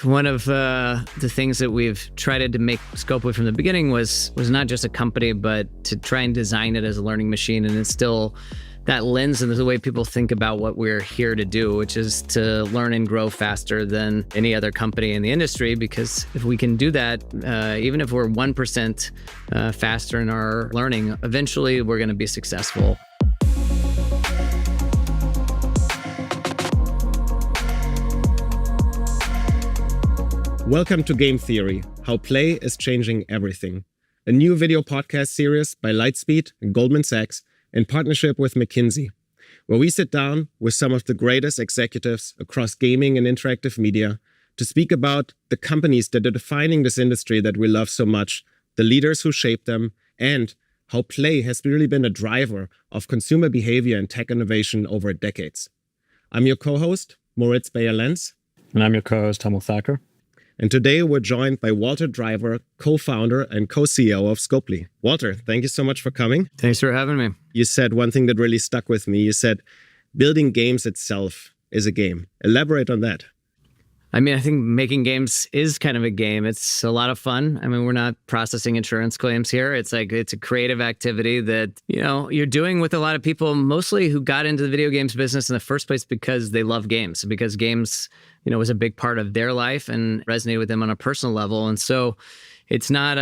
One of the things that we've tried to make Scopely from the beginning was not just a company, but to try and design it as a learning machine and instill that lens into the way people think about what we're here to do, which is to learn and grow faster than any other company in the industry. Because if we can do that, even if we're 1% faster in our learning, eventually we're going to be successful. Welcome to Game Theory, How Play is Changing Everything, a new video podcast series by Lightspeed and Goldman Sachs in partnership with McKinsey, where we sit down with some of the greatest executives across gaming and interactive media to speak about the companies that are defining this industry that we love so much, the leaders who shape them, and how play has really been a driver of consumer behavior and tech innovation over decades. I'm your co-host, Moritz Baier-Lentz. And I'm your co-host, Hemal Thaker. And today we're joined by Walter Driver, co-founder and co-CEO of Scopely. Walter, thank you so much for coming. Thanks for having me. You said one thing that really stuck with me. You said, building games itself is a game. Elaborate on that. I mean, I think making games is kind of a game. It's a lot of fun. I mean, we're not processing insurance claims here. It's a creative activity that, you're doing with a lot of people, mostly who got into the video games business in the first place because they love games, because games, was a big part of their life and resonated with them on a personal level. And so it's not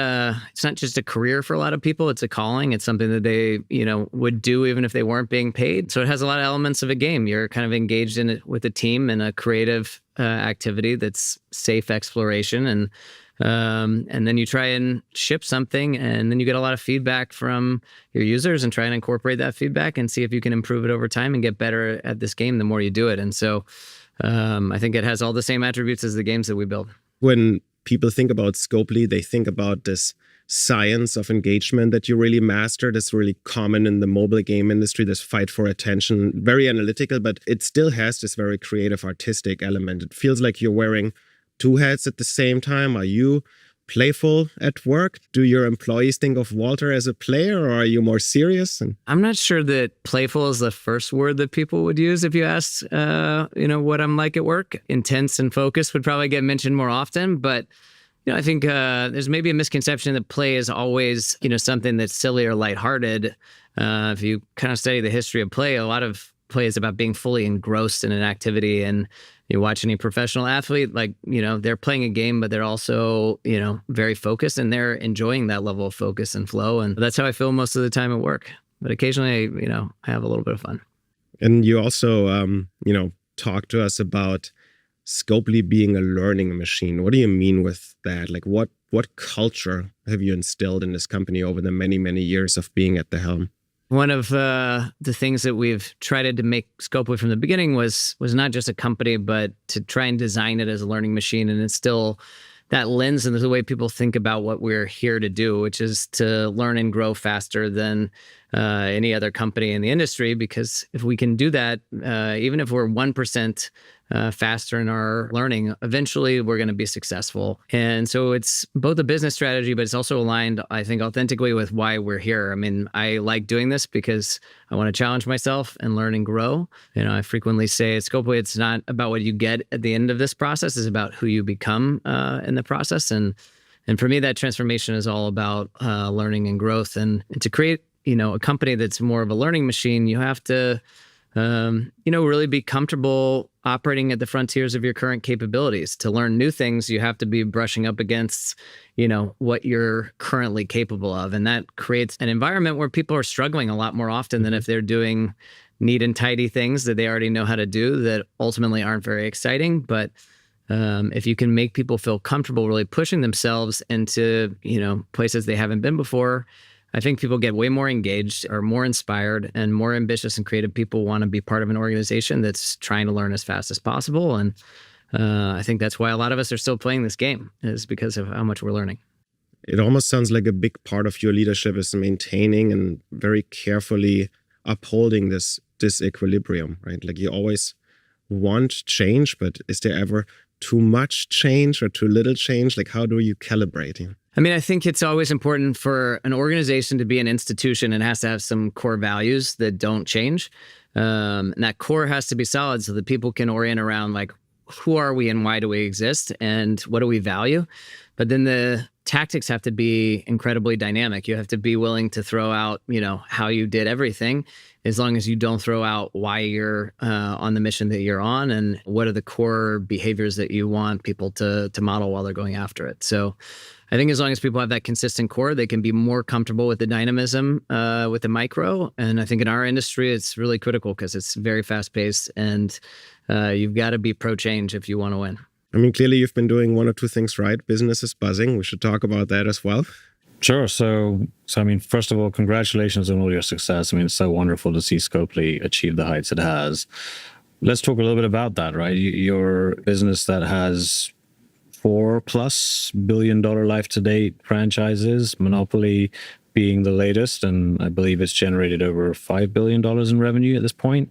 just a career for a lot of people. It's a calling. It's something that they, would do even if they weren't being paid. So it has a lot of elements of a game. You're kind of engaged in it with a team in a creative activity that's safe exploration. And then you try and ship something, and then you get a lot of feedback from your users and try and incorporate that feedback and see if you can improve it over time and get better at this game the more you do it. And so I think it has all the same attributes as the games that we build. When people think about Scopely, they think about this science of engagement that you really mastered. It's really common in the mobile game industry, this fight for attention, very analytical, but it still has this very creative, artistic element. It feels like you're wearing two hats at the same time. Are you playful at work? Do your employees think of Walter as a player, or are you more serious? I'm not sure that playful is the first word that people would use if you asked, what I'm like at work. Intense and focused would probably get mentioned more often, but I think there's maybe a misconception that play is always, something that's silly or lighthearted. If you kind of study the history of play, a lot of play is about being fully engrossed in an activity. And you watch any professional athlete, they're playing a game, but they're also, very focused, and they're enjoying that level of focus and flow. And that's how I feel most of the time at work. But occasionally, I have a little bit of fun. And you also, talk to us about Scopely being a learning machine. What do you mean with that? Like what culture have you instilled in this company over the many, many years of being at the helm? One of the things that we've tried to make Scopely from the beginning was not just a company, but to try and design it as a learning machine and instill that lens into the way people think about what we're here to do, which is to learn and grow faster than any other company in the industry. Because if we can do that, even if we're 1% faster in our learning, eventually we're going to be successful. And so it's both a business strategy, but it's also aligned, I think, authentically with why we're here. I mean, I like doing this because I want to challenge myself and learn and grow. I frequently say at Scopely, it's not about what you get at the end of this process, it's about who you become in the process. And for me, that transformation is all about learning and growth. And to create, a company that's more of a learning machine, you have to really be comfortable operating at the frontiers of your current capabilities. To learn new things, you have to be brushing up against, what you're currently capable of. And that creates an environment where people are struggling a lot more often than if they're doing neat and tidy things that they already know how to do that ultimately aren't very exciting. But if you can make people feel comfortable really pushing themselves into, places they haven't been before, I think people get way more engaged, are more inspired, and more ambitious and creative people want to be part of an organization that's trying to learn as fast as possible. And I think that's why a lot of us are still playing this game, is because of how much we're learning. It almost sounds like a big part of your leadership is maintaining and very carefully upholding this equilibrium, right? Like you always want change, but is there ever too much change or too little change? Like how do you calibrate? I mean, I think it's always important for an organization to be an institution and has to have some core values that don't change. And that core has to be solid so that people can orient around like who are we and why do we exist and what do we value? But then the tactics have to be incredibly dynamic. You have to be willing to throw out, how you did everything, as long as you don't throw out why you're on the mission that you're on and what are the core behaviors that you want people to model while they're going after it. So I think as long as people have that consistent core, they can be more comfortable with the dynamism with the micro. And I think in our industry, it's really critical because it's very fast paced and you've got to be pro change if you want to win. I mean, clearly you've been doing one or two things right. Business is buzzing. We should talk about that as well. Sure. So I mean, first of all, congratulations on all your success. I mean, it's so wonderful to see Scopely achieve the heights it has. Let's talk a little bit about that, right? Your business that has $4+ billion life to date franchises, Monopoly being the latest, and I believe it's generated over $5 billion in revenue at this point.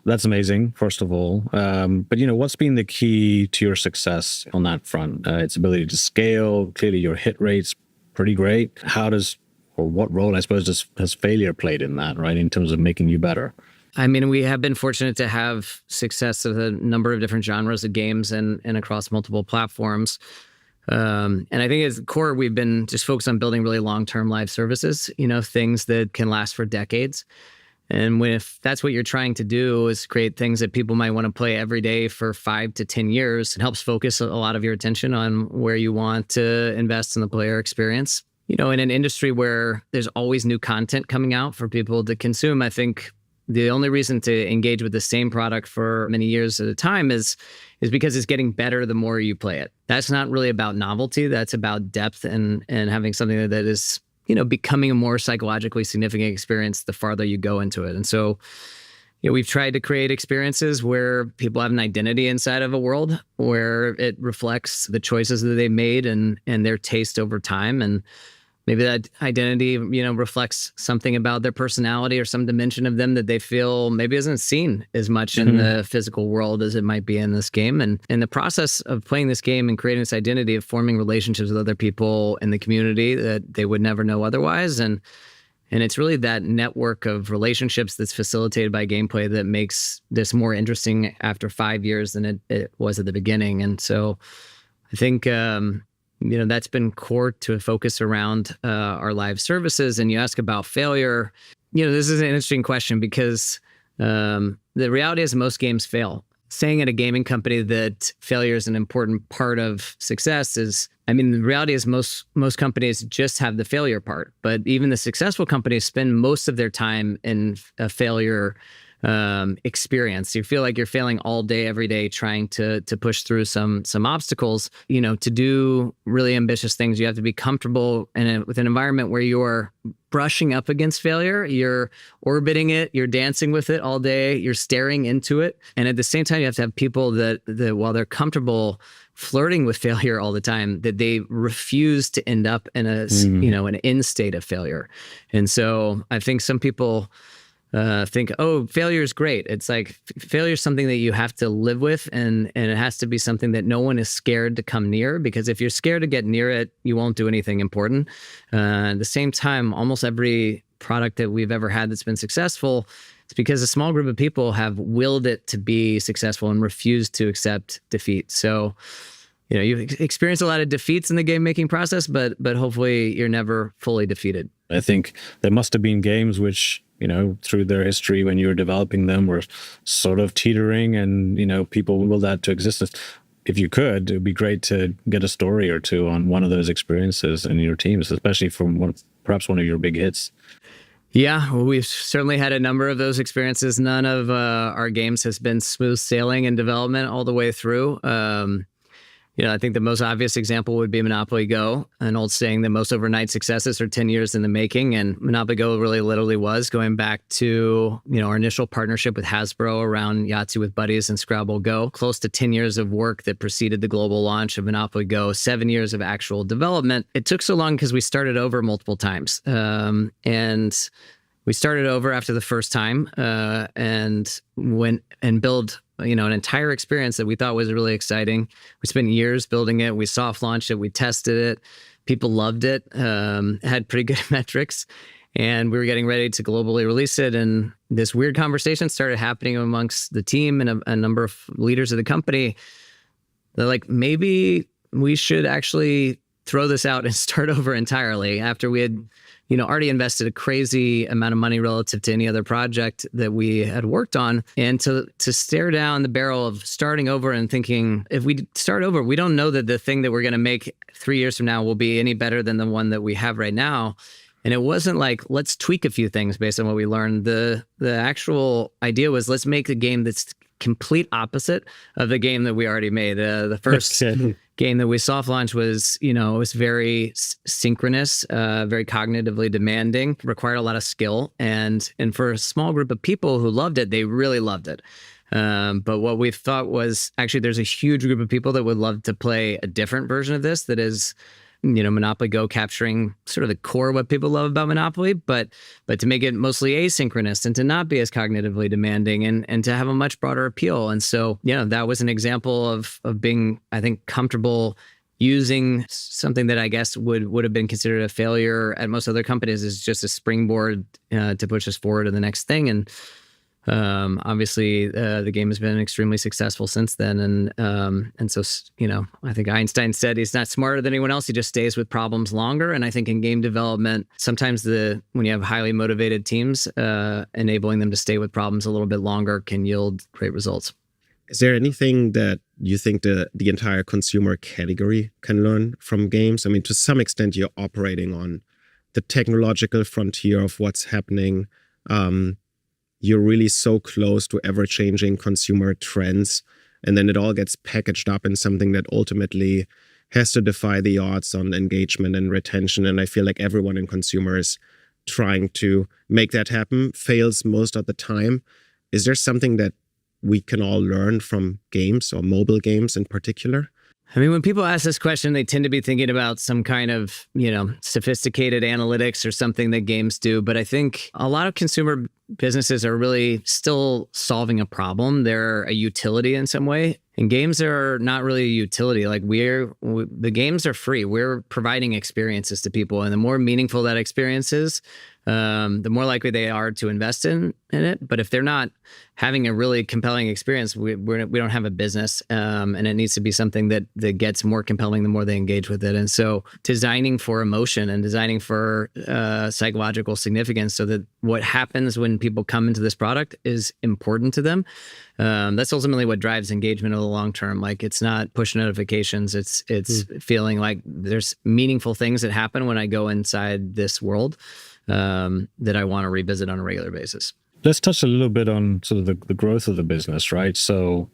That's amazing, first of all. But what's been the key to your success on that front? Its ability to scale. Clearly, your hit rate's pretty great. What role, I suppose, has failure played in that, right, in terms of making you better? I mean, we have been fortunate to have success with a number of different genres of games and across multiple platforms. And I think as core, we've been just focused on building really long-term live services, things that can last for decades. And if that's what you're trying to do is create things that people might want to play every day for 5 to 10 years, it helps focus a lot of your attention on where you want to invest in the player experience. In an industry where there's always new content coming out for people to consume, I think the only reason to engage with the same product for many years at a time is because it's getting better the more you play it. That's not really about novelty. That's about depth and having something that is, becoming a more psychologically significant experience the farther you go into it. And so, we've tried to create experiences where people have an identity inside of a world where it reflects the choices that they made and their taste over time. And maybe that identity, reflects something about their personality or some dimension of them that they feel maybe isn't seen as much in the physical world as it might be in this game. And in the process of playing this game and creating this identity of forming relationships with other people in the community that they would never know otherwise. And it's really that network of relationships that's facilitated by gameplay that makes this more interesting after 5 years than it was at the beginning. And so I think, that's been core to a focus around our live services. And you ask about failure, this is an interesting question because the reality is most games fail. Saying at a gaming company that failure is an important part of success the reality is most companies just have the failure part, but even the successful companies spend most of their time in a failure experience. You feel like you're failing all day, every day, trying to push through some obstacles. To do really ambitious things, you have to be comfortable with an environment where you're brushing up against failure, you're orbiting it, you're dancing with it all day, you're staring into it. And at the same time, you have to have people that while they're comfortable flirting with failure all the time, that they refuse to end up in an end state of failure. And so I think some people think, failure is great. It's like failure is something that you have to live with, and it has to be something that no one is scared to come near, because if you're scared to get near it, you won't do anything important. At the same time, almost every product that we've ever had that's been successful, it's because a small group of people have willed it to be successful and refused to accept defeat. So, you experience a lot of defeats in the game making process, but hopefully you're never fully defeated. I think there must have been games which, through their history when you were developing them were sort of teetering and, people willed that to existence. If you could, it would be great to get a story or two on one of those experiences in your teams, especially from perhaps one of your big hits. Yeah, well, we've certainly had a number of those experiences. None of our games has been smooth sailing in development all the way through. I think the most obvious example would be Monopoly Go, an old saying that most overnight successes are 10 years in the making. And Monopoly Go really literally was, going back to, our initial partnership with Hasbro around Yahtzee with Buddies and Scrabble Go, close to 10 years of work that preceded the global launch of Monopoly Go, 7 years of actual development. It took so long because we started over multiple times. And we started over after the first time and went and built an entire experience that we thought was really exciting. We spent years building it. We soft launched it. We tested it. People loved it. Had pretty good metrics. And we were getting ready to globally release it. And this weird conversation started happening amongst the team and a number of leaders of the company they're like, maybe we should actually throw this out and start over entirely after we had, already invested a crazy amount of money relative to any other project that we had worked on. And to stare down the barrel of starting over and thinking, if we start over, we don't know that the thing that we're going to make 3 years from now will be any better than the one that we have right now. And it wasn't like, let's tweak a few things based on what we learned. The actual idea was, let's make a game that's complete opposite of the game that we already made. The first game that we soft launched was, it was very synchronous, very cognitively demanding, required a lot of skill. And for a small group of people who loved it, they really loved it. But what we thought was, actually, there's a huge group of people that would love to play a different version of this that is, Monopoly Go capturing sort of the core of what people love about Monopoly, but to make it mostly asynchronous and to not be as cognitively demanding and to have a much broader appeal. And so, that was an example of being, I think, comfortable using something that I guess would have been considered a failure at most other companies as just a springboard to push us forward to the next thing. And obviously, the game has been extremely successful since then, and so I think Einstein said he's not smarter than anyone else. He just stays with problems longer. And I think in game development, sometimes when you have highly motivated teams, enabling them to stay with problems a little bit longer can yield great results. Is there anything that you think the entire consumer category can learn from games? I mean, to some extent, you're operating on the technological frontier of what's happening. You're really so close to ever-changing consumer trends, and then it all gets packaged up in something that ultimately has to defy the odds on engagement and retention. And I feel like everyone in consumer is trying to make that happen, fails most of the time. Is there something that we can all learn from games, or mobile games in particular? I mean, when people ask this question, they tend to be thinking about some kind of, sophisticated analytics or something that games do. But I think a lot of consumer businesses are really still solving a problem. They're a utility in some way. And games are not really a utility. Like the games are free. We're providing experiences to people. And the more meaningful that experience is, the more likely they are to invest in it. But if they're not having a really compelling experience, we don't have a business. And it needs to be something that gets more compelling the more they engage with it. And so designing for emotion and designing for psychological significance, so that what happens when people come into this product is important to them. That's ultimately what drives engagement over the long term. Like, it's not push notifications. It's feeling like there's meaningful things that happen when I go inside this world that I want to revisit on a regular basis. Let's touch a little bit on sort of the growth of the business, right? So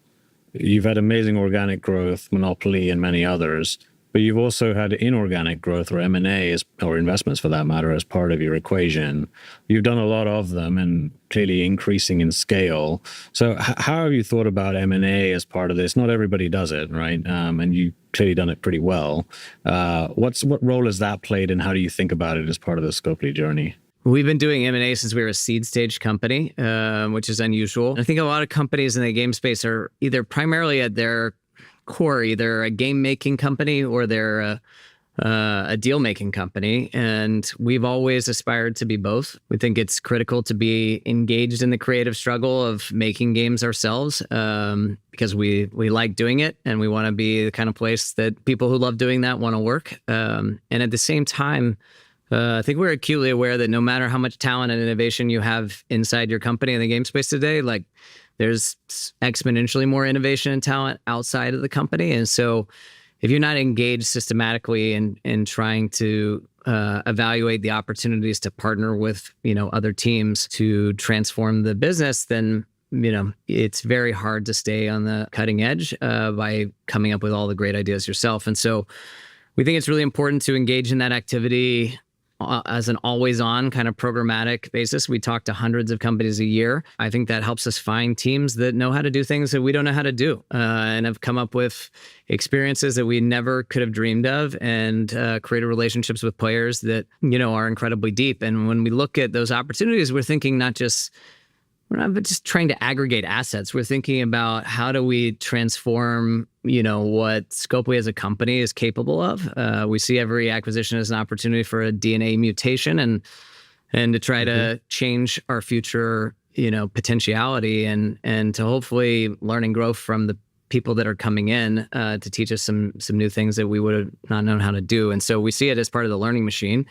you've had amazing organic growth, Monopoly and many others, but you've also had inorganic growth, or M&A, or investments for that matter, as part of your equation. You've done a lot of them and clearly increasing in scale. So how have you thought about M&A as part of this? Not everybody does it, right? And you clearly done it pretty well. What role has that played, and how do you think about it as part of the Scopely journey? We've been doing M&A since we were a seed stage company, which is unusual. I think a lot of companies in the game space are either primarily at their core, either a game making company or they're a deal making company. And we've always aspired to be both. We think it's critical to be engaged in the creative struggle of making games ourselves, because we like doing it, and we want to be the kind of place that people who love doing that want to work. And at the same time, I think we're acutely aware that no matter how much talent and innovation you have inside your company in the game space today, like, there's exponentially more innovation and talent outside of the company. And so if you're not engaged systematically in trying to evaluate the opportunities to partner with, other teams to transform the business, then, it's very hard to stay on the cutting edge by coming up with all the great ideas yourself. And so we think it's really important to engage in that activity as an always-on kind of programmatic basis. We talk to hundreds of companies a year. I think that helps us find teams that know how to do things that we don't know how to do, and have come up with experiences that we never could have dreamed of, and created relationships with players that, are incredibly deep. And when we look at those opportunities, we're not just trying to aggregate assets. We're thinking about how do we transform, what Scopely as a company is capable of. We see every acquisition as an opportunity for a DNA mutation and to try to change our future, potentiality and to hopefully learn and grow from people that are coming in to teach us some new things that we would have not known how to do. And so we see it as part of the learning machine.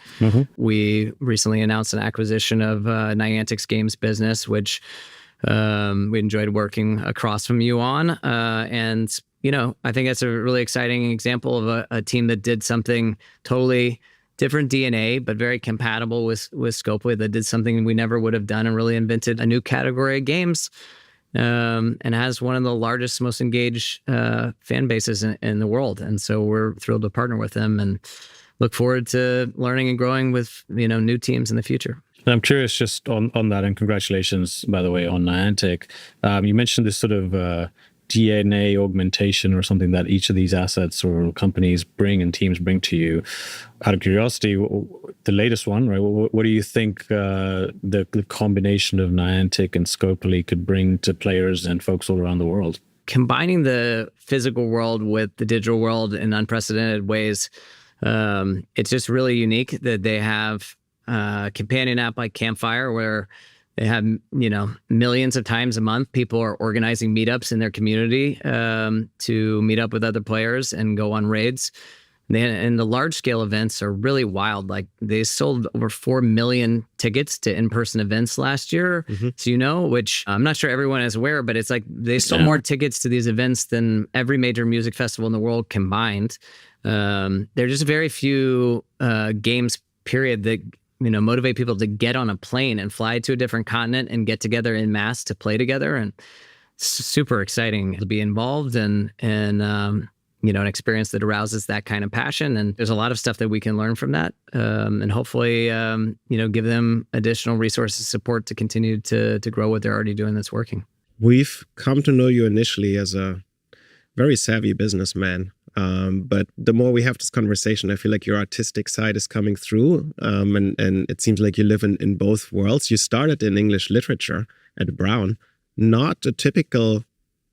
We recently announced an acquisition of Niantic's games business, which we enjoyed working across from you on. And, I think that's a really exciting example of a team that did something totally different DNA, but very compatible with Scopely, that did something we never would have done and really invented a new category of games, and has one of the largest, most engaged fan bases in the world. And so we're thrilled to partner with them and look forward to learning and growing with, new teams in the future. I'm curious just on that, and congratulations, by the way, on Niantic. You mentioned this sort of DNA augmentation or something that each of these assets or companies bring and teams bring to you. Out of curiosity, the latest one, right? What do you think the combination of Niantic and Scopely could bring to players and folks all around the world? Combining the physical world with the digital world in unprecedented ways, it's just really unique that they have a companion app like Campfire, where they have, millions of times a month, people are organizing meetups in their community to meet up with other players and go on raids. And the large scale events are really wild. Like, they sold over 4 million tickets to in-person events last year. So, which I'm not sure everyone is aware, but it's like they sold more tickets to these events than every major music festival in the world combined. There are just very few games, period, that motivate people to get on a plane and fly to a different continent and get together en masse to play together. And it's super exciting to be involved and an experience that arouses that kind of passion. And there's a lot of stuff that we can learn from that, and hopefully, give them additional resources, support to continue to grow what they're already doing that's working. We've come to know you initially as a very savvy businessman. But the more we have this conversation, I feel like your artistic side is coming through. And it seems like you live in both worlds. You started in English literature at Brown, not a typical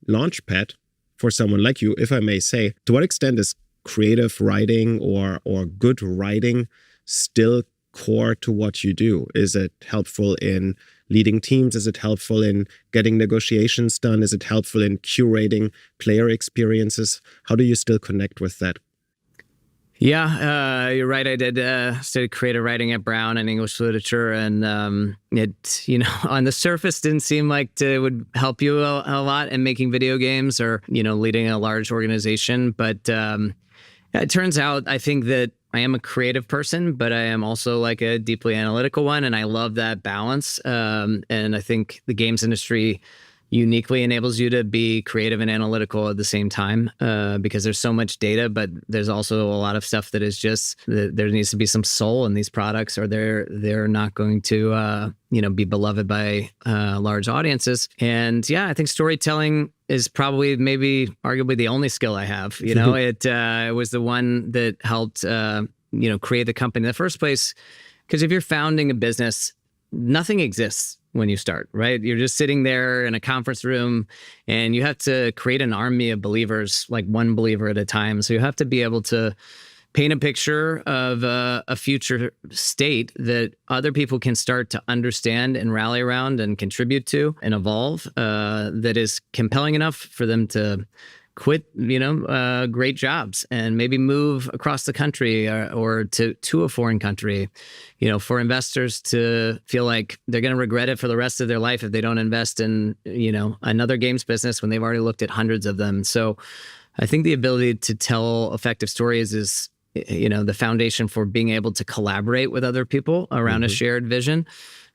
launchpad for someone like you, if I may say. To what extent is creative writing or good writing still core to what you do? Is it helpful in leading teams? Is it helpful in getting negotiations done? Is it helpful in curating player experiences? How do you still connect with that? Yeah, you're right. I did study creative writing at Brown and English literature, and it, on the surface didn't seem like it would help you a lot in making video games or, leading a large organization. But it turns out, I think that I am a creative person, but I am also like a deeply analytical one, and I love that balance. And I think the games industry uniquely enables you to be creative and analytical at the same time, because there's so much data, but there's also a lot of stuff that is just, there needs to be some soul in these products, or they're not going to be beloved by large audiences. And yeah, I think storytelling is probably maybe arguably the only skill I have. It was the one that helped create the company in the first place. Because if you're founding a business, nothing exists when you start, right? You're just sitting there in a conference room and you have to create an army of believers, like one believer at a time. So you have to be able to paint a picture of a future state that other people can start to understand and rally around and contribute to and evolve, that is compelling enough for them to quit, great jobs and maybe move across the country or to a foreign country, for investors to feel like they're going to regret it for the rest of their life if they don't invest in, another games business when they've already looked at hundreds of them. So I think the ability to tell effective stories is, the foundation for being able to collaborate with other people around a shared vision.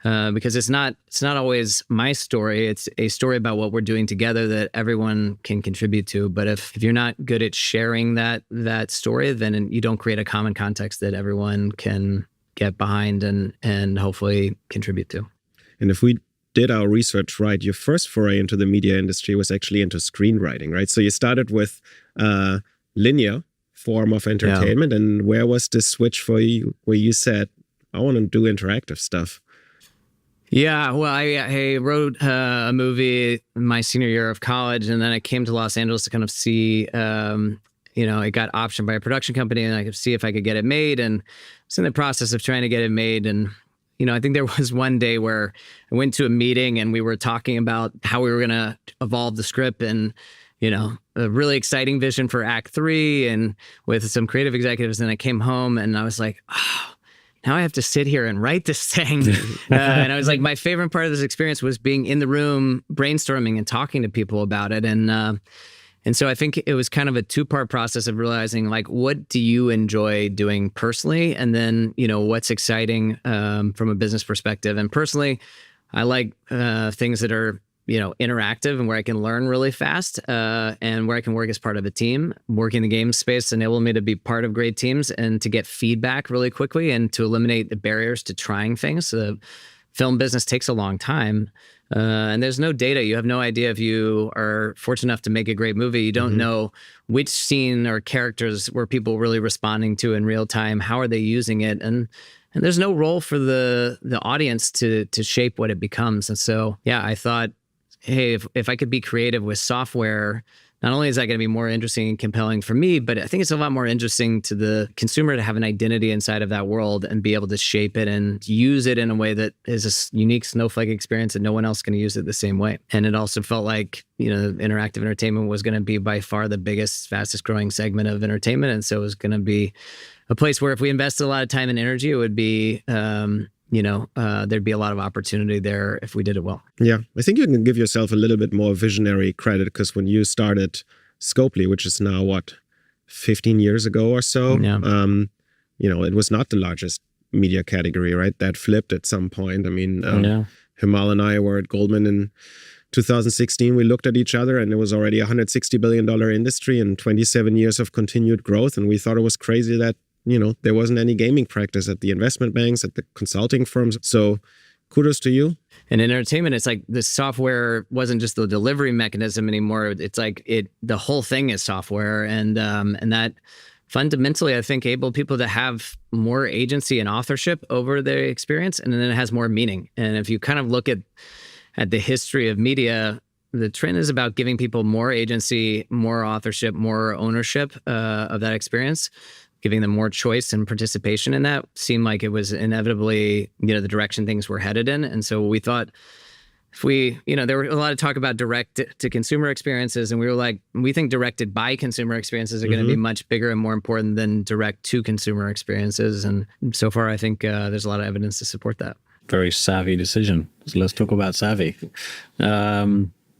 Because it's not always my story. It's a story about what we're doing together that everyone can contribute to. But if you're not good at sharing that story, then you don't create a common context that everyone can get behind and hopefully contribute to. And if we did our research right, your first foray into the media industry was actually into screenwriting, right? So you started with linear form of entertainment. And where was this switch for you where you said, I want to do interactive stuff? Yeah, well, I wrote a movie my senior year of college, and then I came to Los Angeles to kind of see, it got optioned by a production company, and I could see if I could get it made. And I was in the process of trying to get it made. And, I think there was one day where I went to a meeting and we were talking about how we were going to evolve the script. And, a really exciting vision for Act 3 and with some creative executives. And I came home and I was like, oh, now I have to sit here and write this thing. And I was like, my favorite part of this experience was being in the room, brainstorming and talking to people about it. And so I think it was kind of a two-part process of realizing, like, what do you enjoy doing personally? And then, what's exciting from a business perspective. And personally, I like things that are, interactive and where I can learn really fast and where I can work as part of a team. Working in the game space enabled me to be part of great teams and to get feedback really quickly and to eliminate the barriers to trying things. So the film business takes a long time. And there's no data. You have no idea if you are fortunate enough to make a great movie. You don't know which scene or characters were people really responding to in real time. How are they using it? And there's no role for the audience to shape what it becomes. And so, yeah, I thought, hey, if I could be creative with software, not only is that going to be more interesting and compelling for me, but I think it's a lot more interesting to the consumer to have an identity inside of that world and be able to shape it and use it in a way that is a unique snowflake experience and no one else can use it the same way. And it also felt like, interactive entertainment was going to be by far the biggest, fastest growing segment of entertainment. And so it was going to be a place where if we invested a lot of time and energy, it would be, there'd be a lot of opportunity there if we did it well. Yeah, I think you can give yourself a little bit more visionary credit because when you started Scopely, which is now 15 years ago or so, it was not the largest media category, right? That flipped at some point. I mean, Hemal and I were at Goldman in 2016. We looked at each other and it was already a $160 billion industry and 27 years of continued growth. And we thought it was crazy that there wasn't any gaming practice at the investment banks, at the consulting firms. So kudos to you. And in entertainment, it's like the software wasn't just the delivery mechanism anymore. It's like the whole thing is software. And that fundamentally, I think, enabled people to have more agency and authorship over their experience. And then it has more meaning. And if you kind of look at the history of media, the trend is about giving people more agency, more authorship, more ownership of that experience. Giving them more choice and participation in that seemed like it was inevitably, the direction things were headed in. And so we thought if there were a lot of talk about direct to consumer experiences, and we were like, we think directed by consumer experiences are going to be much bigger and more important than direct to consumer experiences. And so far, I think there's a lot of evidence to support that. Very savvy decision. So let's talk about savvy.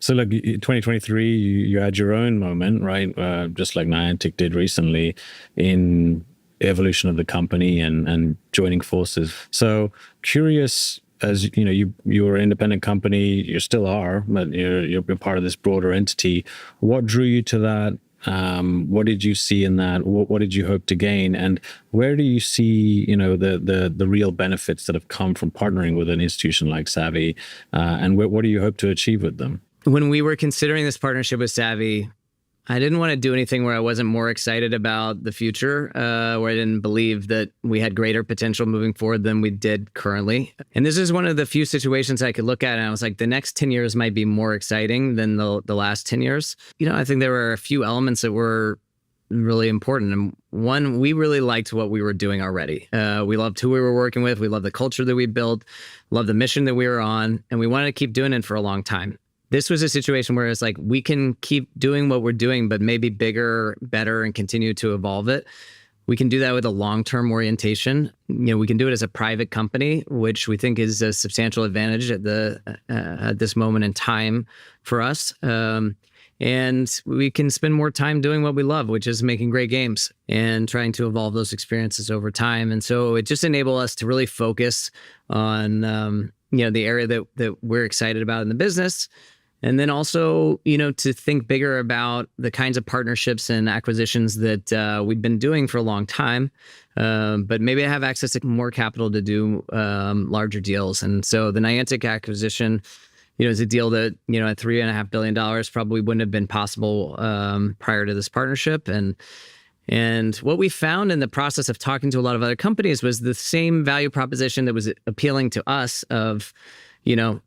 So look, 2023, you had your own moment, right? Just like Niantic did recently in evolution of the company and joining forces. So curious, as you were an independent company, you still are, but you're part of this broader entity. What drew you to that? What did you see in that? What did you hope to gain? And where do you see, the real benefits that have come from partnering with an institution like Savvy? And what do you hope to achieve with them? When we were considering this partnership with Savvy, I didn't want to do anything where I wasn't more excited about the future, where I didn't believe that we had greater potential moving forward than we did currently. And this is one of the few situations I could look at and I was like, the next 10 years might be more exciting than the last 10 years. I think there were a few elements that were really important. And one, we really liked what we were doing already. We loved who we were working with. We loved the culture that we built, loved the mission that we were on, and we wanted to keep doing it for a long time. This was a situation where it's like, we can keep doing what we're doing, but maybe bigger, better, and continue to evolve it. We can do that with a long-term orientation. We can do it as a private company, which we think is a substantial advantage at this moment in time for us. And we can spend more time doing what we love, which is making great games and trying to evolve those experiences over time. And so it just enabled us to really focus on the area that we're excited about in the business. And then also, to think bigger about the kinds of partnerships and acquisitions that we've been doing for a long time, but maybe have access to more capital to do larger deals. And so the Niantic acquisition, is a deal that, at $3.5 billion probably wouldn't have been possible prior to this partnership. And what we found in the process of talking to a lot of other companies was the same value proposition that was appealing to us of,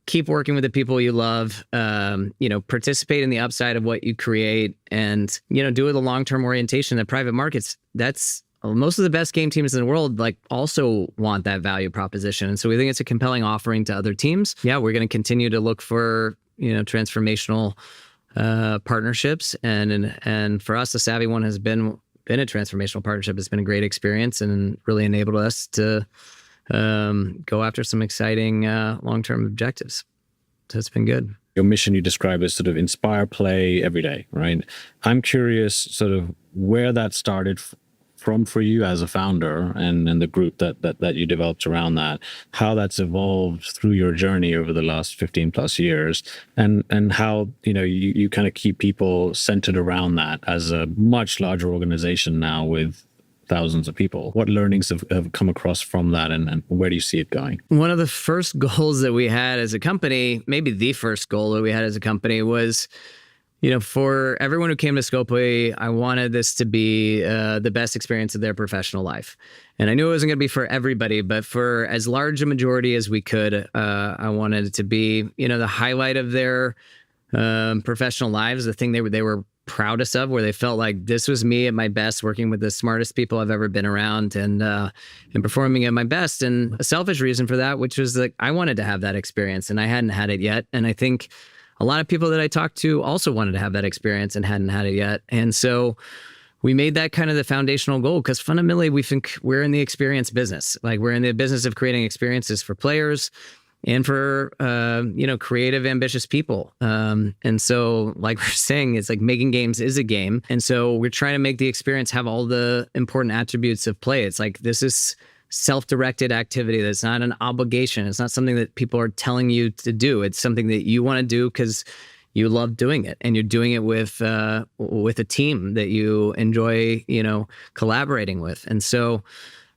keep working with the people you love, participate in the upside of what you create and, do it with a long-term orientation. The private markets, that's most of the best game teams in the world, also want that value proposition. And so we think it's a compelling offering to other teams. Yeah, we're going to continue to look for, transformational partnerships. And for us, the Savvy one has been a transformational partnership. It's been a great experience and really enabled us to go after some exciting long-term objectives. So it's been good. Your mission you describe as sort of inspire play every day, right? I'm curious sort of where that started from for you as a founder and the group that you developed around that, how that's evolved through your journey over the last 15 plus years, and how, you kind of keep people centered around that as a much larger organization now with thousands of people. What learnings have come across from that, and where do you see it going? One of the first goals that we had as a company, maybe the first goal that we had as a company, was, for everyone who came to Scopely, I wanted this to be the best experience of their professional life. And I knew it wasn't going to be for everybody, but for as large a majority as we could, I wanted it to be, the highlight of their professional lives, the thing they were proudest of, where they felt like this was me at my best, working with the smartest people I've ever been around, and performing at my best. And a selfish reason for that, which was that I wanted to have that experience and I hadn't had it yet. And I think a lot of people that I talked to also wanted to have that experience and hadn't had it yet. And so we made that kind of the foundational goal, because fundamentally we think we're in the experience business. Like, we're in the business of creating experiences for players and for, creative, ambitious people. And so, like we're saying, it's like making games is a game. And so we're trying to make the experience have all the important attributes of play. It's like, this is self-directed activity. That's not an obligation. It's not something that people are telling you to do. It's something that you want to do because you love doing it, and you're doing it with a team that you enjoy, collaborating with. And so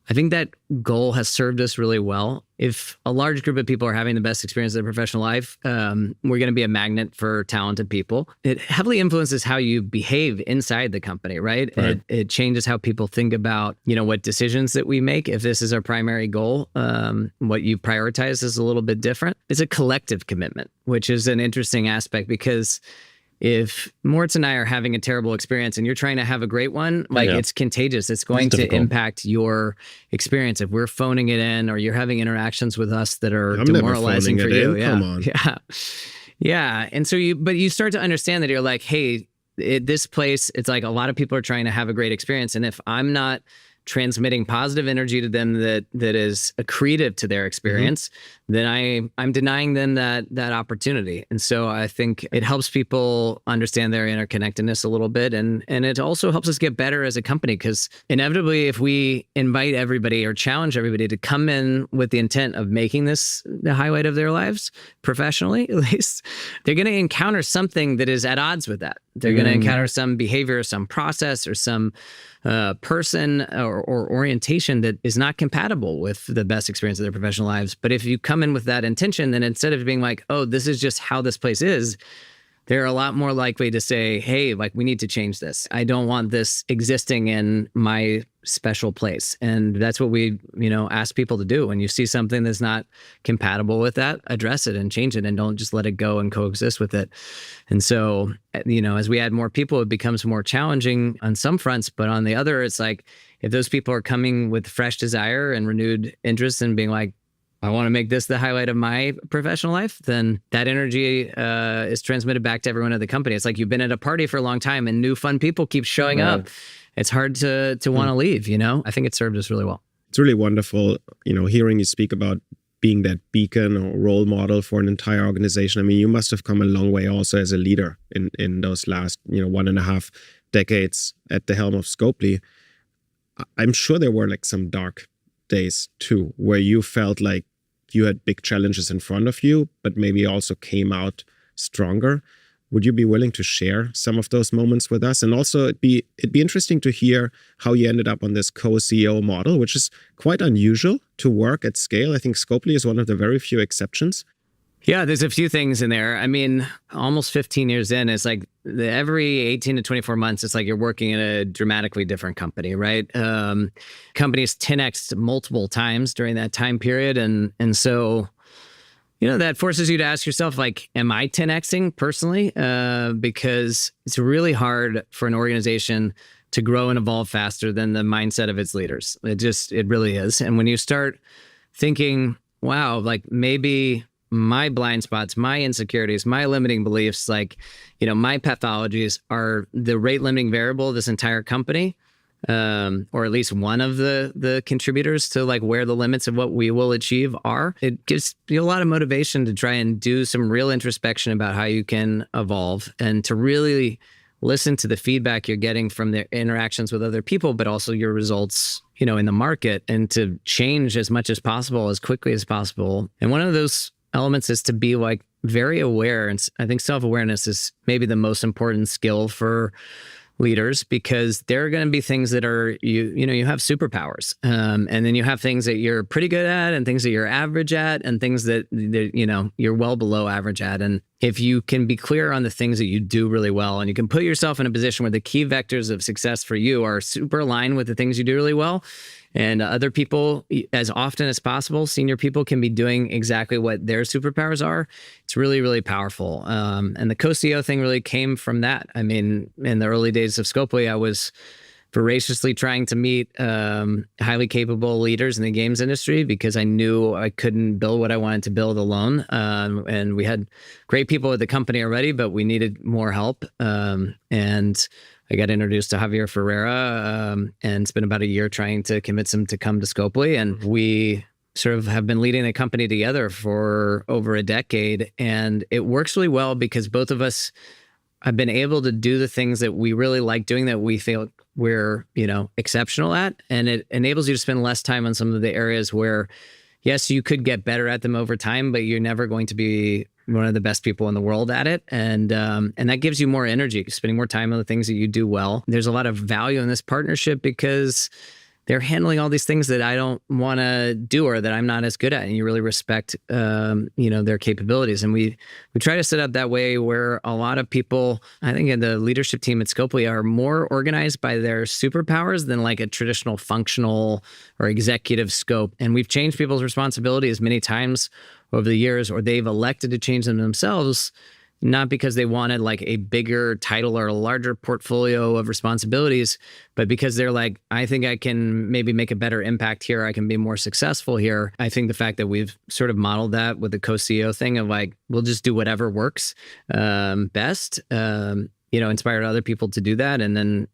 I think that goal has served us really well. If a large group of people are having the best experience of their professional life, we're going to be a magnet for talented people. It heavily influences how you behave inside the company, right? It changes how people think about, what decisions that we make. If this is our primary goal, what you prioritize is a little bit different. It's a collective commitment, which is an interesting aspect, because if Moritz and I are having a terrible experience and you're trying to have a great one, it's contagious. It's going to impact your experience. If we're phoning it in, or you're having interactions with us that are demoralizing for you. Come on. Yeah. And so you start to understand that you're like, hey, this place, it's like a lot of people are trying to have a great experience. And if I'm not transmitting positive energy to them that is accretive to their experience, then I'm denying them that opportunity. And so I think it helps people understand their interconnectedness a little bit. And it also helps us get better as a company, because inevitably, if we invite everybody or challenge everybody to come in with the intent of making this the highlight of their lives, professionally at least, they're going to encounter something that is at odds with that. They're going to encounter some behavior, some process, or some person or orientation that is not compatible with the best experience of their professional lives. But if you come in with that intention, then instead of being like, oh, this is just how this place is, they're a lot more likely to say, hey, like, we need to change this. I don't want this existing in my special place. And that's what we, ask people to do. When you see something that's not compatible with that, address it and change it, and don't just let it go and coexist with it. And so, as we add more people, it becomes more challenging on some fronts, but on the other, it's like, if those people are coming with fresh desire and renewed interest and being like, I want to make this the highlight of my professional life, then that energy is transmitted back to everyone at the company. It's like you've been at a party for a long time and new fun people keep showing up. It's hard to want to leave, I think it served us really well. It's really wonderful, hearing you speak about being that beacon or role model for an entire organization. I mean, you must have come a long way also as a leader in those last, 1.5 decades at the helm of Scopely. I'm sure there were like some dark days too, where you felt like you had big challenges in front of you, but maybe also came out stronger. Would you be willing to share some of those moments with us? And also, it'd be interesting to hear how you ended up on this co-CEO model, which is quite unusual to work at scale. I think Scopely is one of the very few exceptions. Yeah, there's a few things in there. I mean, almost 15 years in, it's like every 18 to 24 months, it's like you're working in a dramatically different company, right? Companies 10x'd multiple times during that time period. And so, that forces you to ask yourself, like, am I 10x'ing personally? Because it's really hard for an organization to grow and evolve faster than the mindset of its leaders. It really is. And when you start thinking, wow, like maybe my blind spots, my insecurities, my limiting beliefs, like, my pathologies are the rate limiting variable of this entire company, or at least one of the contributors to like where the limits of what we will achieve are. It gives you a lot of motivation to try and do some real introspection about how you can evolve and to really listen to the feedback you're getting from the interactions with other people, but also your results, in the market, and to change as much as possible, as quickly as possible. And one of those elements is to be like very aware. And I think self-awareness is maybe the most important skill for leaders, because there are going to be things that are, you have superpowers. And then you have things that you're pretty good at and things that you're average at and things that you're well below average at. And if you can be clear on the things that you do really well, and you can put yourself in a position where the key vectors of success for you are super aligned with the things you do really well, and other people, as often as possible, senior people can be doing exactly what their superpowers are. It's really, really powerful. And the co-CEO thing really came from that. I mean, in the early days of Scopely, I was voraciously trying to meet highly capable leaders in the games industry because I knew I couldn't build what I wanted to build alone. And we had great people at the company already, but we needed more help. And I got introduced to Javier Ferreira, and it's been about a year trying to convince him to come to Scopely. And we sort of have been leading the company together for over a decade. And it works really well because both of us have been able to do the things that we really like doing, that we feel we're, exceptional at. And it enables you to spend less time on some of the areas where, yes, you could get better at them over time, but you're never going to be one of the best people in the world at it. And that gives you more energy, spending more time on the things that you do well. There's a lot of value in this partnership because they're handling all these things that I don't want to do or that I'm not as good at. And you really respect, their capabilities. And we try to set up that way where a lot of people, I think in the leadership team at Scopely, are more organized by their superpowers than like a traditional functional or executive scope. And we've changed people's responsibilities many times over the years, or they've elected to change them themselves, not because they wanted like a bigger title or a larger portfolio of responsibilities, but because they're like, I think I can maybe make a better impact here. I can be more successful here. I think the fact that we've sort of modeled that with the co-CEO thing of like, we'll just do whatever works best, inspired other people to do that. And then,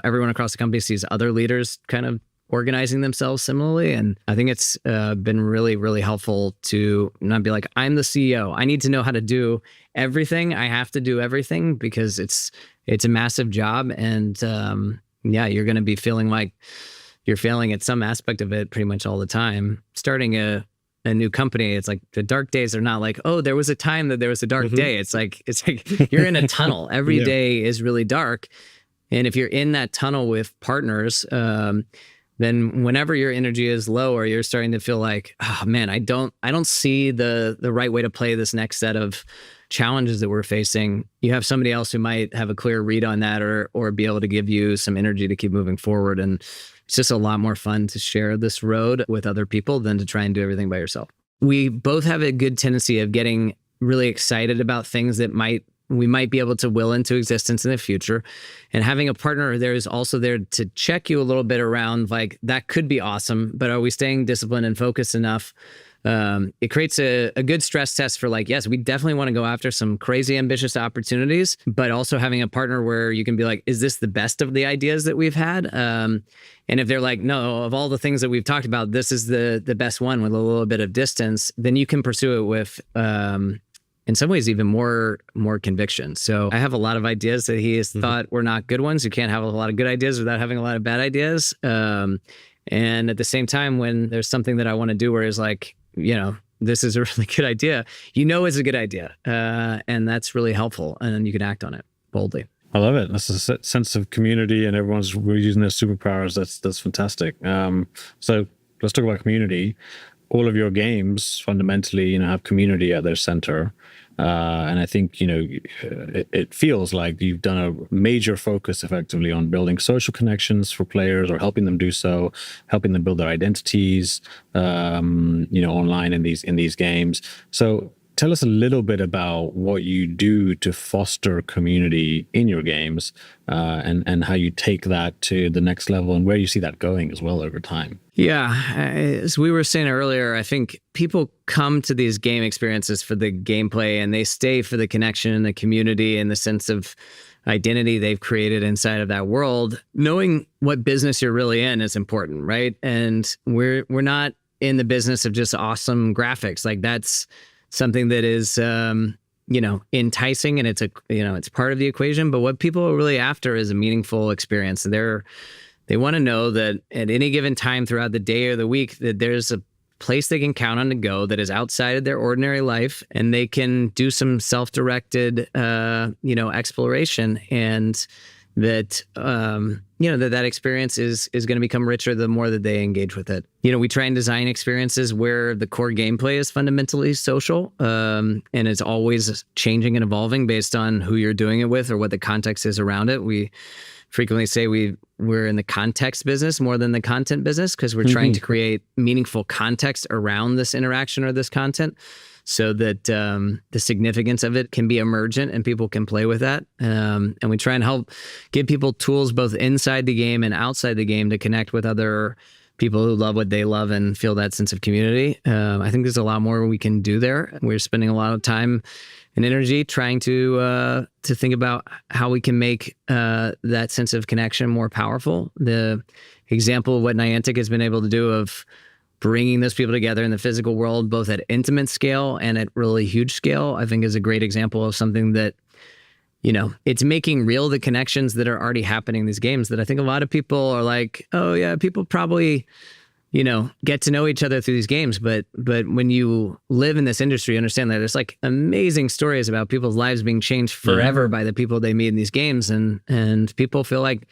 everyone across the company sees other leaders kind of organizing themselves similarly. And I think it's been really, really helpful to not be like, I'm the CEO. I need to know how to do everything. I have to do everything because it's a massive job. And you're going to be feeling like you're failing at some aspect of it pretty much all the time. Starting a new company, it's like the dark days are not like, oh, there was a time that there was a dark day. It's like you're in a tunnel. Every day is really dark. And if you're in that tunnel with partners, then whenever your energy is low or you're starting to feel like, oh man, I don't see the right way to play this next set of challenges that we're facing, you have somebody else who might have a clear read on that or be able to give you some energy to keep moving forward. And it's just a lot more fun to share this road with other people than to try and do everything by yourself. We both have a good tendency of getting really excited about things that we might be able to will into existence in the future. And having a partner there is also there to check you a little bit around like, that could be awesome, but are we staying disciplined and focused enough? It creates a good stress test for like, yes, we definitely want to go after some crazy ambitious opportunities, but also having a partner where you can be like, is this the best of the ideas that we've had? And if they're like, no, of all the things that we've talked about, this is the best one with a little bit of distance, then you can pursue it with, in some ways, even more conviction. So I have a lot of ideas that he has thought were not good ones. You can't have a lot of good ideas without having a lot of bad ideas. And at the same time, when there's something that I want to do where it's like, this is a really good idea, it's a good idea. And that's really helpful. And then you can act on it boldly. I love it. That's a sense of community and everyone's using their superpowers. That's fantastic. So let's talk about community. All of your games fundamentally, have community at their center. And I think, it feels like you've done a major focus effectively on building social connections for players or helping them do so, helping them build their identities, online in these games. So Tell us a little bit about what you do to foster community in your games, and how you take that to the next level and where you see that going as well over time. Yeah, as we were saying earlier, I think people come to these game experiences for the gameplay, and they stay for the connection and the community and the sense of identity they've created inside of that world. Knowing what business you're really in is important, right? And we're not in the business of just awesome graphics. Like, that's something that is, enticing, and it's part of the equation. But what people are really after is a meaningful experience. They want to know that at any given time throughout the day or the week, that there's a place they can count on to go that is outside of their ordinary life, and they can do some self-directed, exploration, and that that experience is going to become richer the more that they engage with it. We try and design experiences where the core gameplay is fundamentally social, and it's always changing and evolving based on who you're doing it with or what the context is around it. We frequently say we're in the context business more than the content business, because we're trying to create meaningful context around this interaction or this content, so that the significance of it can be emergent and people can play with that. And we try and help give people tools both inside the game and outside the game to connect with other people who love what they love and feel that sense of community. I think there's a lot more we can do there. We're spending a lot of time and energy trying to think about how we can make that sense of connection more powerful. The example of what Niantic has been able to do of bringing those people together in the physical world, both at intimate scale and at really huge scale, I think is a great example of something that, it's making real the connections that are already happening in these games, that I think a lot of people are like, oh yeah, people probably, get to know each other through these games. But when you live in this industry, you understand that there's like amazing stories about people's lives being changed forever by the people they meet in these games. And people feel like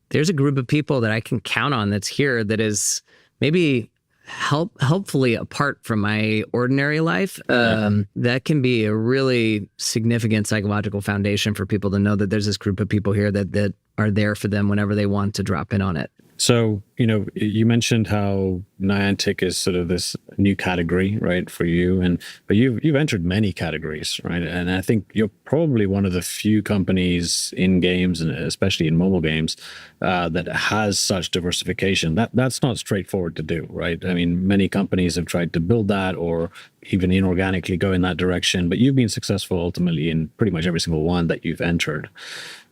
there's a group of people that I can count on that's here that is maybe helpfully apart from my ordinary life. That can be a really significant psychological foundation for people to know that there's this group of people here that are there for them whenever they want to drop in on it. So, you mentioned how Niantic is sort of this new category, right, for you, but you've entered many categories, right? And I think you're probably one of the few companies in games, and especially in mobile games, that has such diversification. That's not straightforward to do, right? I mean, many companies have tried to build that or even inorganically go in that direction, but you've been successful ultimately in pretty much every single one that you've entered.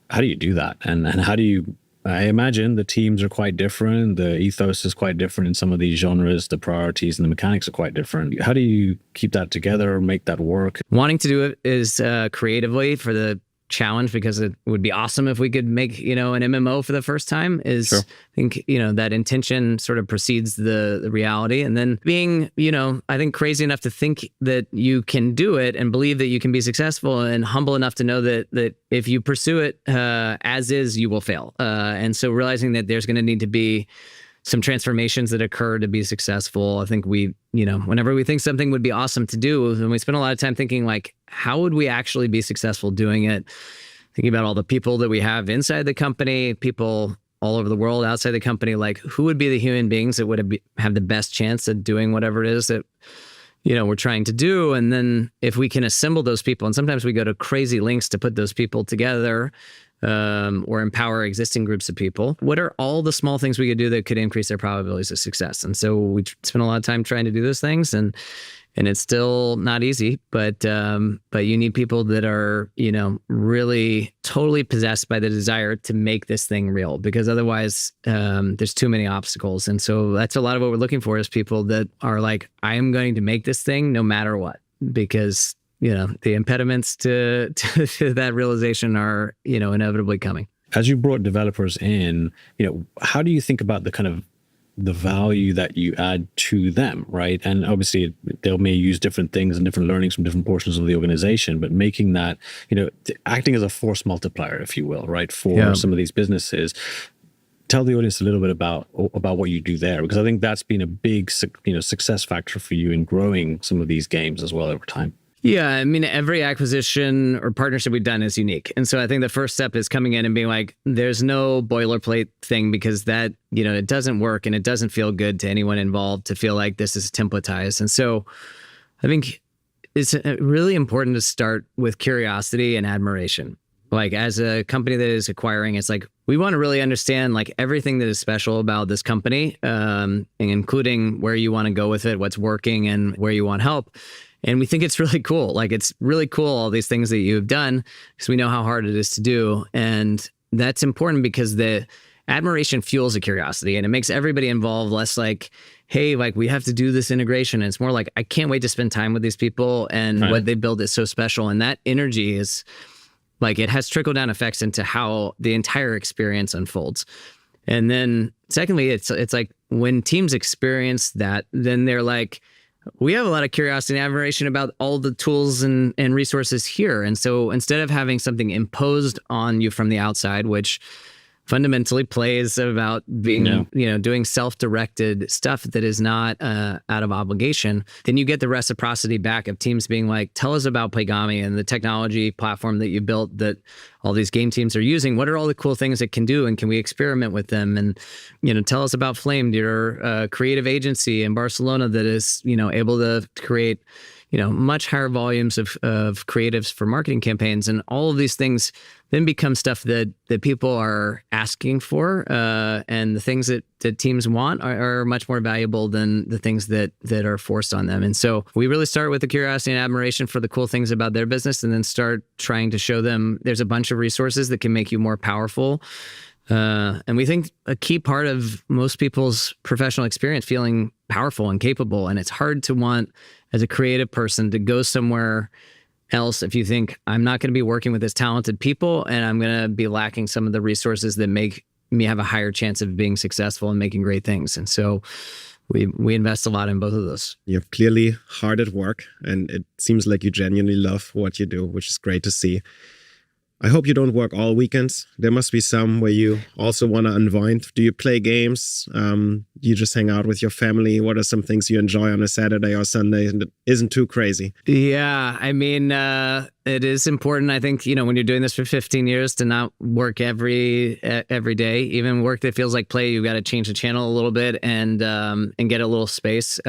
How do you do that? And how do you... I imagine the teams are quite different. The ethos is quite different in some of these genres. The priorities and the mechanics are quite different. How do you keep that together, make that work? Wanting to do it is creatively for the challenge, because it would be awesome if we could make, an MMO for the first time is, sure. I think, that intention sort of precedes the reality. And then being, I think crazy enough to think that you can do it and believe that you can be successful, and humble enough to know that if you pursue it as is, you will fail. And so realizing that there's going to need to be some transformations that occur to be successful. I think we, whenever we think something would be awesome to do, and we spend a lot of time thinking like, how would we actually be successful doing it? Thinking about all the people that we have inside the company, people all over the world outside the company, like who would be the human beings that would have the best chance at doing whatever it is that, we're trying to do. And then if we can assemble those people, and sometimes we go to crazy lengths to put those people together, or empower existing groups of people. What are all the small things we could do that could increase their probabilities of success? And so we spend a lot of time trying to do those things, and it's still not easy, but you need people that are, really totally possessed by the desire to make this thing real, because otherwise there's too many obstacles. And so that's a lot of what we're looking for, is people that are like, I am going to make this thing no matter what, because the impediments to that realization are, inevitably coming. As you brought developers in, how do you think about the kind of the value that you add to them, right? And obviously they may use different things and different learnings from different portions of the organization, but making that, acting as a force multiplier, if you will, right, for some of these businesses. Tell the audience a little bit about what you do there, because I think that's been a big, success factor for you in growing some of these games as well over time. Yeah, I mean, every acquisition or partnership we've done is unique. And so I think the first step is coming in and being like, there's no boilerplate thing, because that, it doesn't work, and it doesn't feel good to anyone involved to feel like this is templatized. And so I think it's really important to start with curiosity and admiration. Like as a company that is acquiring, it's like we want to really understand like everything that is special about this company, including where you want to go with it, what's working, and where you want help. And we think it's really cool. Like it's really cool, all these things that you've done, because we know how hard it is to do. And that's important because the admiration fuels the curiosity, and it makes everybody involved less like, hey, like we have to do this integration. And it's more like, I can't wait to spend time with these people, and what they build is so special. And that energy is like, it has trickle down effects into how the entire experience unfolds. And then secondly, it's like when teams experience that, then they're like, we have a lot of curiosity and admiration about all the tools and resources here. And so instead of having something imposed on you from the outside, which fundamentally play is about being, doing self-directed stuff that is not out of obligation, then you get the reciprocity back of teams being like, tell us about Playgami and the technology platform that you built that all these game teams are using. What are all the cool things it can do? And can we experiment with them? And, tell us about Flamed, your creative agency in Barcelona that is, able to create, much higher volumes of creatives for marketing campaigns. And all of these things then become stuff that people are asking for. And the things that teams want are much more valuable than the things that are forced on them. And so we really start with the curiosity and admiration for the cool things about their business, and then start trying to show them there's a bunch of resources that can make you more powerful. And we think a key part of most people's professional experience feeling powerful and capable. And it's hard to want, as a creative person, to go somewhere else if you think, I'm not going to be working with this talented people, and I'm going to be lacking some of the resources that make me have a higher chance of being successful and making great things. And so we invest a lot in both of those. You're clearly hard at work, and it seems like you genuinely love what you do, which is great to see. I hope you don't work all weekends. There must be some where you also want to unwind. Do you play games? You just hang out with your family? What are some things you enjoy on a Saturday or Sunday and it isn't too crazy? Yeah, I mean, it is important, I think, when you're doing this for 15 years, to not work every day. Even work that feels like play, you've got to change the channel a little bit and get a little space.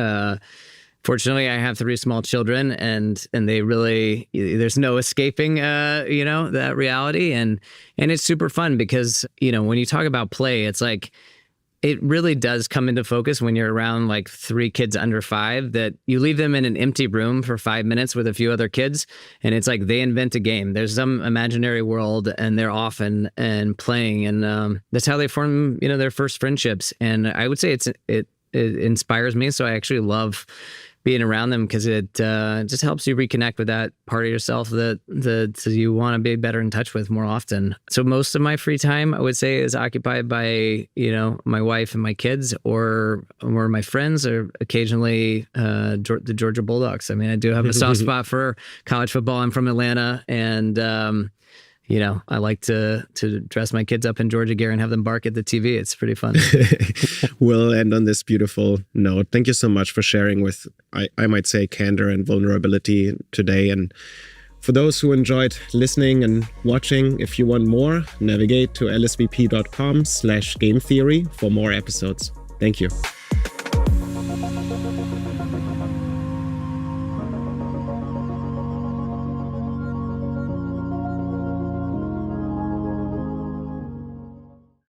Fortunately, I have 3 small children, and they really, there's no escaping, that reality. And it's super fun because, when you talk about play, it's like, it really does come into focus when you're around like 3 kids under 5, that you leave them in an empty room for 5 minutes with a few other kids. And it's like they invent a game. There's some imaginary world, and they're off and playing. And that's how they form, their first friendships. And I would say it inspires me. So I actually love being around them, because it just helps you reconnect with that part of yourself that you want to be better in touch with more often. So most of my free time, I would say, is occupied by, my wife and my kids, or my friends, or occasionally the Georgia Bulldogs. I mean, I do have a soft spot for college football. I'm from Atlanta, and I like to dress my kids up in Georgia gear and have them bark at the TV. It's pretty fun. We'll end on this beautiful note. Thank you so much for sharing with, I might say, candor and vulnerability today. And for those who enjoyed listening and watching, if you want more, navigate to lsvp.com/game theory for more episodes. Thank you.